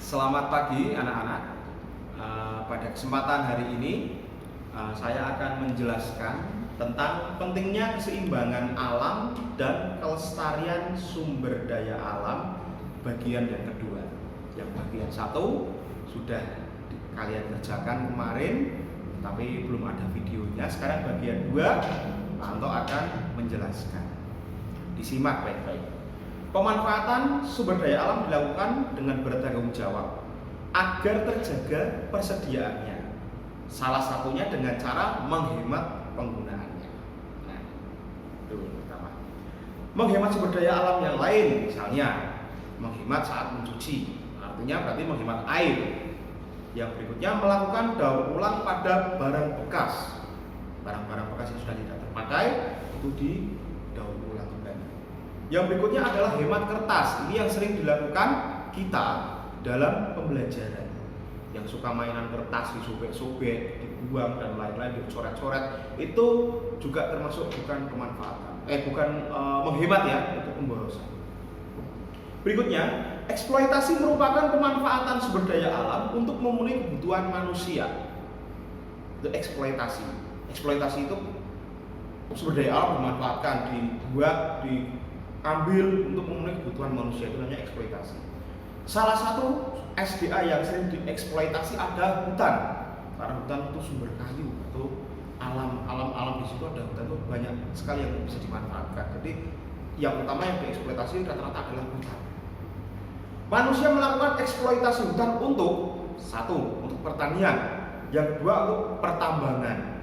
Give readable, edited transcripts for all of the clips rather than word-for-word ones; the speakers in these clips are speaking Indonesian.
Selamat pagi anak-anak. Pada kesempatan hari ini saya akan menjelaskan tentang pentingnya keseimbangan alam dan kelestarian sumber daya alam bagian yang kedua. Yang bagian satu sudah kalian kerjakan kemarin, tapi belum ada videonya. Sekarang bagian dua, Anto akan menjelaskan. Disimak baik-baik. Pemanfaatan sumber daya alam dilakukan dengan bertanggung jawab agar terjaga persediaannya. Salah satunya dengan cara menghemat penggunaannya. Nah, itu pertama. Menghemat sumber daya alam yang lain, misalnya menghemat saat mencuci, artinya berarti menghemat air. Yang berikutnya, melakukan daur ulang pada barang bekas. Barang-barang bekas yang sudah tidak terpakai itu didaur ulang kembali. Yang berikutnya adalah hemat kertas. Ini yang sering dilakukan kita dalam pembelajaran. Yang suka mainan kertas disobek-sobek, dibuang dan lain-lain, dicoret-coret, itu juga termasuk bukan pemanfaatan. Bukan menghemat ya, untuk pemborosan. Berikutnya, eksploitasi merupakan pemanfaatan sumber daya alam untuk memenuhi kebutuhan manusia. Itu eksploitasi. Eksploitasi itu sumber daya alam dimanfaatkan, dibuat, diambil untuk memenuhi kebutuhan manusia, itu namanya eksploitasi. Salah satu SDA yang sering dieksploitasi adalah hutan, karena hutan itu sumber kayu atau alam di situ ada hutan itu banyak sekali yang bisa dimanfaatkan. Jadi yang utama yang dieksploitasi rata-rata adalah hutan. Manusia melakukan eksploitasi hutan untuk satu, untuk pertanian, yang kedua untuk pertambangan.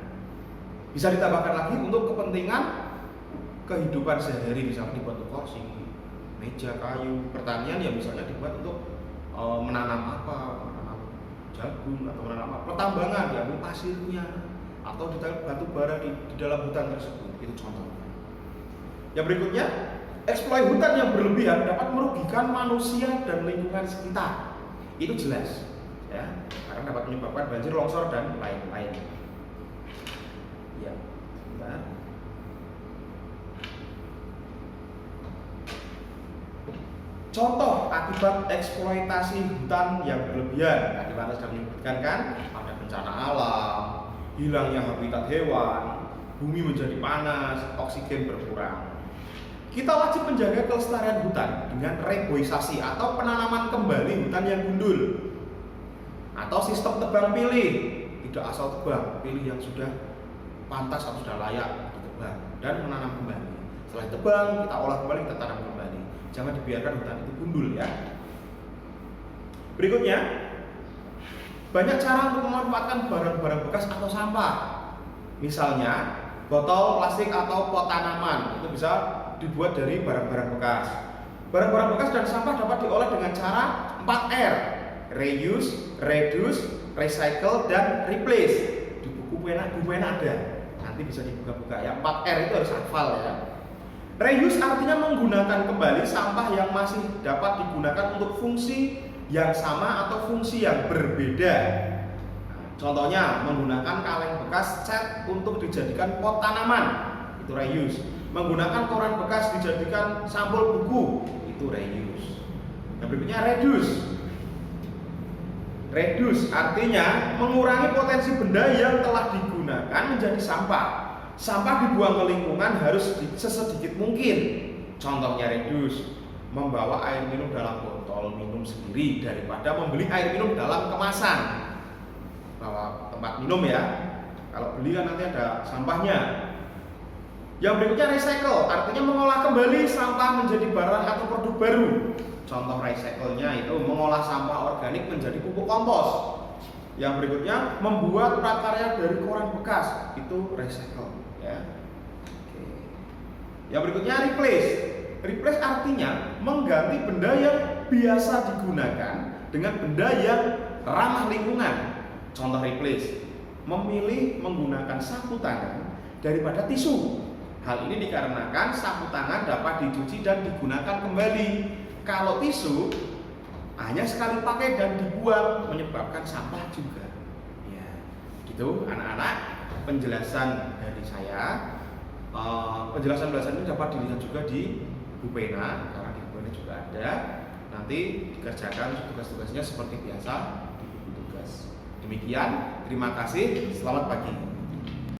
Bisa ditambahkan lagi untuk kepentingan kehidupan sehari-hari, misalnya dibuat untuk kursi, meja kayu. Pertanian ya misalnya dibuat untuk menanam jagung atau menanam apa. Pertambangan diambil pasirnya atau ditaruh batu bara di dalam hutan tersebut. Itu contohnya. Yang berikutnya, eksploitasi hutan yang berlebihan dapat merugikan manusia dan lingkungan sekitar. Itu jelas, ya, karena dapat menyebabkan banjir, longsor dan lain-lain. Ya, bentar. Contoh akibat eksploitasi hutan yang berlebihan, akibat sudah menyebutkan kan, ada bencana alam, hilangnya habitat hewan, bumi menjadi panas, oksigen berkurang. Kita wajib menjaga kelestarian hutan dengan reboisasi atau penanaman kembali hutan yang gundul, atau sistem tebang pilih, tidak asal tebang, pilih yang sudah pantas atau sudah layak ditebang dan menanam kembali. Setelah tebang, kita olah kembali, kita tanam kembali. Jangan dibiarkan hutan itu gundul ya. Berikutnya, banyak cara untuk memanfaatkan barang-barang bekas atau sampah. Misalnya, botol plastik atau pot tanaman itu bisa dibuat dari barang-barang bekas. Barang-barang bekas dan sampah dapat diolah dengan cara 4R: reuse, reduce, recycle, dan replace. Di buku pena ada. Nanti bisa dibuka-buka ya. 4R itu harus hafal ya. Reuse artinya menggunakan kembali sampah yang masih dapat digunakan untuk fungsi yang sama atau fungsi yang berbeda. Contohnya, menggunakan kaleng bekas cat untuk dijadikan pot tanaman, itu reuse. Menggunakan koran bekas dijadikan sampul buku, itu reuse. Yang berikutnya reduce. Reduce artinya mengurangi potensi benda yang telah digunakan menjadi sampah. Sampah dibuang ke lingkungan harus sesedikit mungkin. Contohnya reduce, membawa air minum dalam botol minum sendiri daripada membeli air minum dalam kemasan. Bawa tempat minum ya. Kalau beli kan nanti ada sampahnya. Yang berikutnya recycle, artinya mengolah kembali sampah menjadi barang atau produk baru. Contoh recycle-nya itu mengolah sampah organik menjadi pupuk kompos. Yang berikutnya membuat prakarya dari koran bekas, itu recycle ya. Oke. Yang berikutnya replace. Replace artinya mengganti benda yang biasa digunakan dengan benda yang ramah lingkungan. Contoh replace, memilih menggunakan sapu tangan daripada tisu. Hal ini dikarenakan sapu tangan dapat dicuci dan digunakan kembali. Kalau tisu hanya sekali pakai dan dibuang, menyebabkan sampah juga. Ya, gitu anak-anak. Penjelasan dari saya. Penjelasan ini dapat dilihat juga di buku pena, karena di buku pena juga ada. Nah, nanti dikerjakan tugas-tugasnya seperti biasa di tugas. Demikian, terima kasih, selamat pagi.